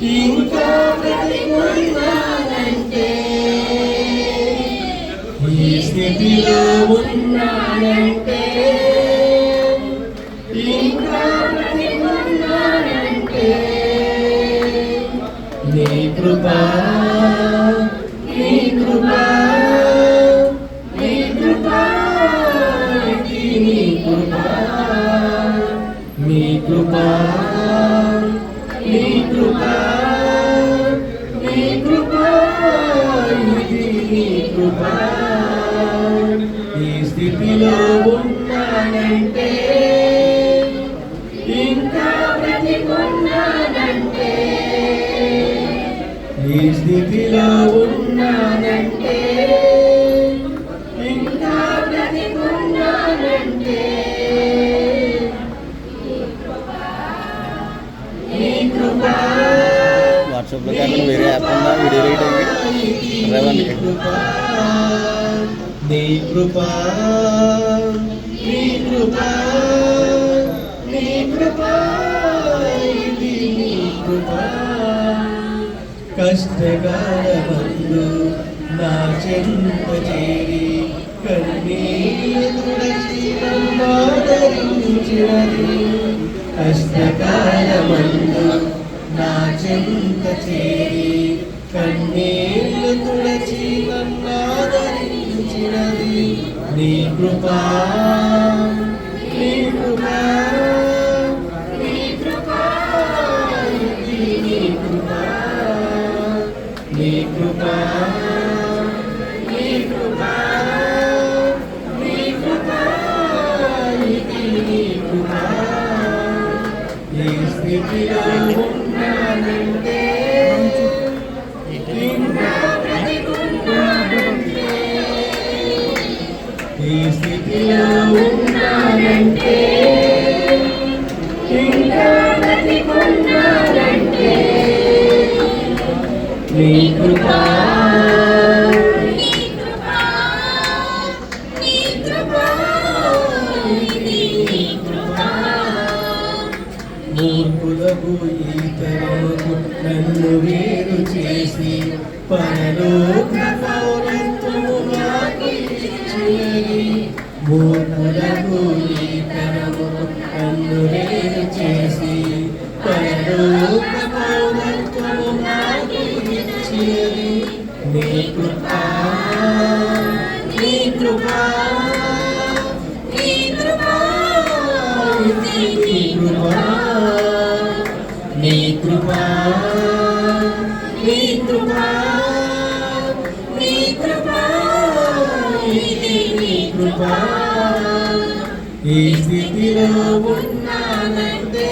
ఇంకా బ్రతికున్నానంటే, ఈ స్థితిలో ఉన్నానంటే, ఇంకా బ్రతికున్నానంటే, నీ కృపా నీ కృపా నీ కృపా నీ కృపా నీ కృపా నీ కృపా నీ కృపా నీ కృపా ఈ స్థితిలో ఉన్నానంటే, ఇంకా బ్రతికున్నానంటే, ఈ స్థితిలో ఉన్నానంటే, ఇంకా బ్రతికున్నానంటే, వాట్సాప్లో కాకుండా వేరే యాప్ ఉందా వీడియో రైట్ అయ్యి నీ కృపా నీ కృపా నీ కృపా ఇది నీ కృపా కష్టకాలమందు నా చెంత చేరి కన్నీరు తుడచి ఆదరించినది, కష్టకాలమందు నా చెంత చేరి కన్నీరు తుడచి ఆదరించినది, నీ కృపా నీ కృపా నీ కృపా నీ కృపా నీ కృపా నీ కృపా నీ కృపా నీ కృపా ఈ స్థితిలో ఉన్నానంటే, ఇంకా బ్రతికున్నానంటే, ఈ స్థితిలో ఉన్నానంటే, ఇంకా బ్రతికున్నానంటే, నీ కృపా మూర్ఖులకు ఈ తరముకు నన్ను వేరు చేసి పరలోక పౌరత్వము నాకు ఇచ్చినది, మూర్ఖులకు ఈ తరముకు నన్ను వేరు చేసి పరలోక పౌరత్వము నాకు ఇచ్చినది, నీ కృపా నీ కృపా నీ కృపా నీ కృపా నీ కృపా నీ కృపా నీ కృపా నీ కృపా ఈ స్థితిలో ఉన్నానంటే,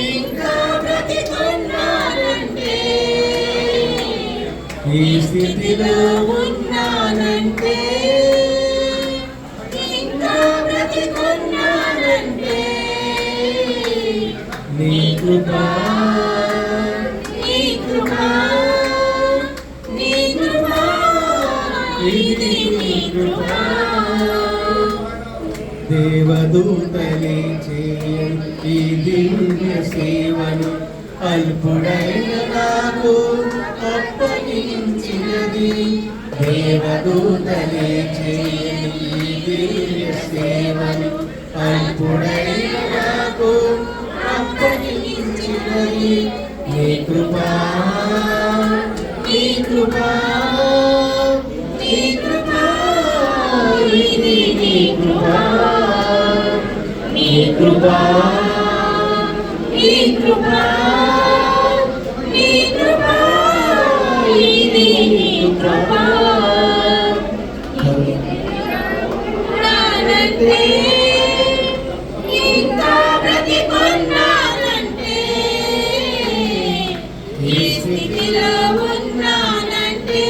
ఇంకా బ్రతికున్నానంటే, ఈ స్థితిలో ఉన్నానంటే, ఇంకా బ్రతికున్నానంటే, నీ కృపా నీ కృపా నీ కృపా ఇది నీ కృపా దేవదూతలే చేయు ఈ దివ్య సేవను అల్పుడైన నాకు అప్పగించినది, దేవదూతలే చేయు ఈ దివ్య సేవను అల్పుడైన నాకు అప్పగించినది, నీ కృపా నీ కృపా నీ కృపా ఇది నీ కృపా నీ కృపా నీ కృపా నీ కృపా ఇది నీ కృపా ఉన్నానంటే, ఇంకా బ్రతికున్నానంటే, ఈ స్థితిలో ఉన్నానంటే,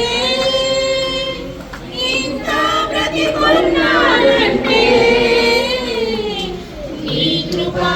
ఇంకా బ్రతికున్నానంటే, నీ కృపా